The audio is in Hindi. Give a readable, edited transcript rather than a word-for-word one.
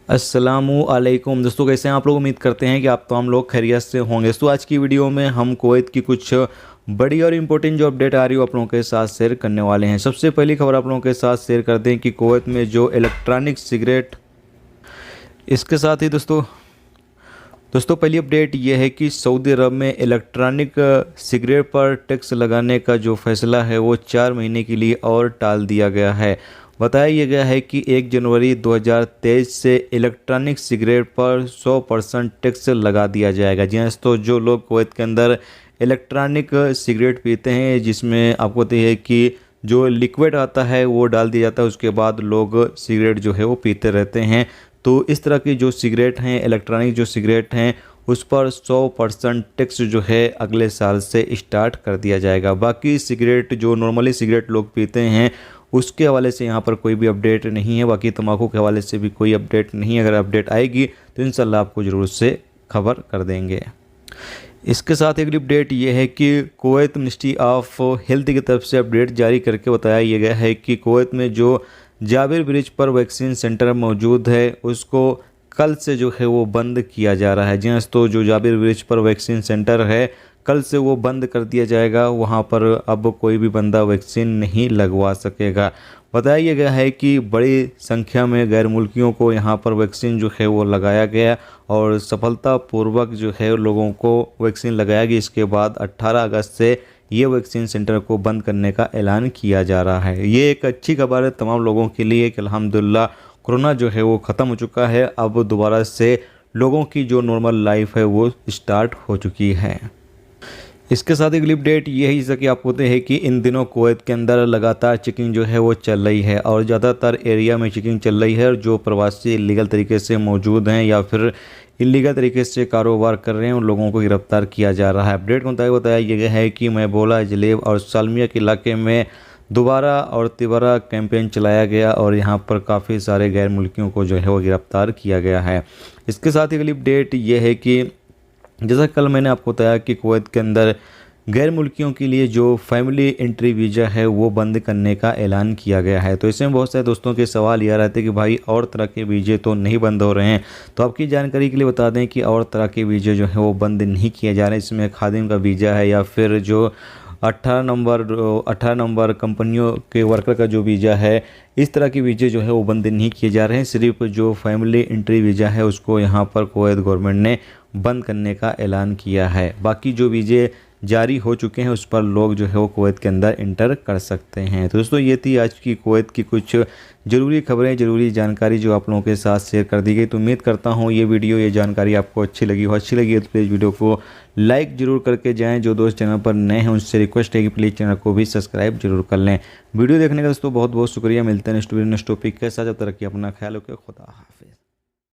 अस्सलामुअलैकुम दोस्तों, कैसे हैं आप लोग। उम्मीद करते हैं कि आप हम लोग खैरियत से होंगे। तो आज की वीडियो में हम कुवैत की कुछ बड़ी और इम्पोर्टेंट जो अपडेट आ रही है वो आप लोगों के साथ शेयर करने वाले हैं। सबसे पहली खबर आप लोगों के साथ शेयर करते हैं कि कुवैत में जो इलेक्ट्रॉनिक सिगरेट, इसके साथ ही दोस्तों पहली अपडेट ये है कि सऊदी अरब में इलेक्ट्रॉनिक सिगरेट पर टैक्स लगाने का जो फैसला है वो 4 महीने के लिए और टाल दिया गया है। बताया गया है कि 1 जनवरी 2023 से इलेक्ट्रॉनिक सिगरेट पर 100% टैक्स लगा दिया जाएगा। जी हाँ, तो जो लोग कुवैत के अंदर इलेक्ट्रॉनिक सिगरेट पीते हैं, जिसमें आपको पता है कि जो लिक्विड आता है वो डाल दिया जाता है, उसके बाद लोग सिगरेट जो है वो पीते रहते हैं। तो इस तरह की जो सिगरेट हैं, इलेक्ट्रॉनिक जो सिगरेट हैं, उस पर 100% टैक्स जो है अगले साल से स्टार्ट कर दिया जाएगा। बाकी सिगरेट जो नॉर्मली सिगरेट लोग पीते हैं उसके हवाले से यहाँ पर कोई भी अपडेट नहीं है। बाकी तंबाकू के हवाले से भी कोई अपडेट नहीं है। अगर अपडेट आएगी तो इंशाल्लाह आपको ज़रूर से खबर कर देंगे। इसके साथ एक अपडेट ये है कि कुवैत मिनिस्ट्री ऑफ हेल्थ की तरफ से अपडेट जारी करके बताया ये गया है कि कुवैत में जो जाबिर ब्रिज पर वैक्सीन सेंटर मौजूद है उसको कल से जो है वो बंद किया जा रहा है। जी हाँ, तो जो जाबिर ब्रिज पर वैक्सीन सेंटर है कल से वो बंद कर दिया जाएगा। वहाँ पर अब कोई भी बंदा वैक्सीन नहीं लगवा सकेगा। बताया गया है कि बड़ी संख्या में गैर मुल्कियों को यहाँ पर वैक्सीन जो है वो लगाया गया और सफलतापूर्वक जो है लोगों को वैक्सीन लगाया गया। इसके बाद 18 अगस्त से ये वैक्सीन सेंटर को बंद करने का ऐलान किया जा रहा है। ये एक अच्छी खबर है तमाम लोगों के लिए कि अल्हम्दुलिल्लाह कोरोना जो है वो ख़त्म हो चुका है। अब दोबारा से लोगों की जो नॉर्मल लाइफ है वो स्टार्ट हो चुकी है। इसके साथ एक अपडेट ये है जैसा कि आपको पता है कि इन दिनों कुवैत के अंदर लगातार चेकिंग जो है वो चल रही है और ज़्यादातर एरिया में चेकिंग चल रही है। और जो प्रवासी इलीगल तरीके से मौजूद हैं या फिर इलीगल तरीके से कारोबार कर रहे हैं उन लोगों को गिरफ्तार किया जा रहा है। अपडेट के मुताबिक बताया गया है कि महबोला, जलेब और सालमिया के इलाके में दोबारा और तिबारा कैंपेन चलाया गया और यहाँ पर काफ़ी सारे गैर मुल्कियों को जो है वो गिरफ्तार किया गया है। इसके साथ एक अपडेट ये है कि जैसा कल मैंने आपको बताया कि कुवैत के अंदर गैर मुल्कियों के लिए जो फैमिली एंट्री वीज़ा है वो बंद करने का ऐलान किया गया है। तो इसमें बहुत सारे दोस्तों के सवाल ये रहते हैं कि भाई और तरह के वीज़े तो नहीं बंद हो रहे हैं। तो आपकी जानकारी के लिए बता दें कि और तरह के वीज़े जो हैं वो बंद नहीं किए जा रहे हैं। इसमें खादिम का वीज़ा है या फिर जो 18 नंबर कंपनियों के वर्कर का जो वीज़ा है, इस तरह के वीज़े जो है वो बंद नहीं किए जा रहे हैं। सिर्फ जो फैमिली एंट्री वीज़ा है उसको यहाँ पर कुवैत गवर्नमेंट ने बंद करने का ऐलान किया है। बाकी जो वीज़े जारी हो चुके हैं उस पर लोग जो है वो कुवैत के अंदर इंटर कर सकते हैं। तो दोस्तों ये थी आज की कुवैत की कुछ ज़रूरी खबरें, ज़रूरी जानकारी जो आप लोगों के साथ शेयर कर दी गई। तो उम्मीद करता हूँ ये वीडियो, ये जानकारी आपको अच्छी लगी हो। अच्छी लगी है तो प्लीज़ वीडियो को लाइक ज़रूर करके जाएँ। जो दोस्त चैनल पर नए हैं उनसे रिक्वेस्ट है कि प्लीज़ चैनल को भी सब्सक्राइब जरूर कर लें। वीडियो देखने का दोस्तों बहुत बहुत शुक्रिया। मिलते हैं नेक्स्ट वीडियो नेक्स्ट टॉपिक के साथ। जब तक कि अपना ख्याल रखें। खुदा हाफिज़।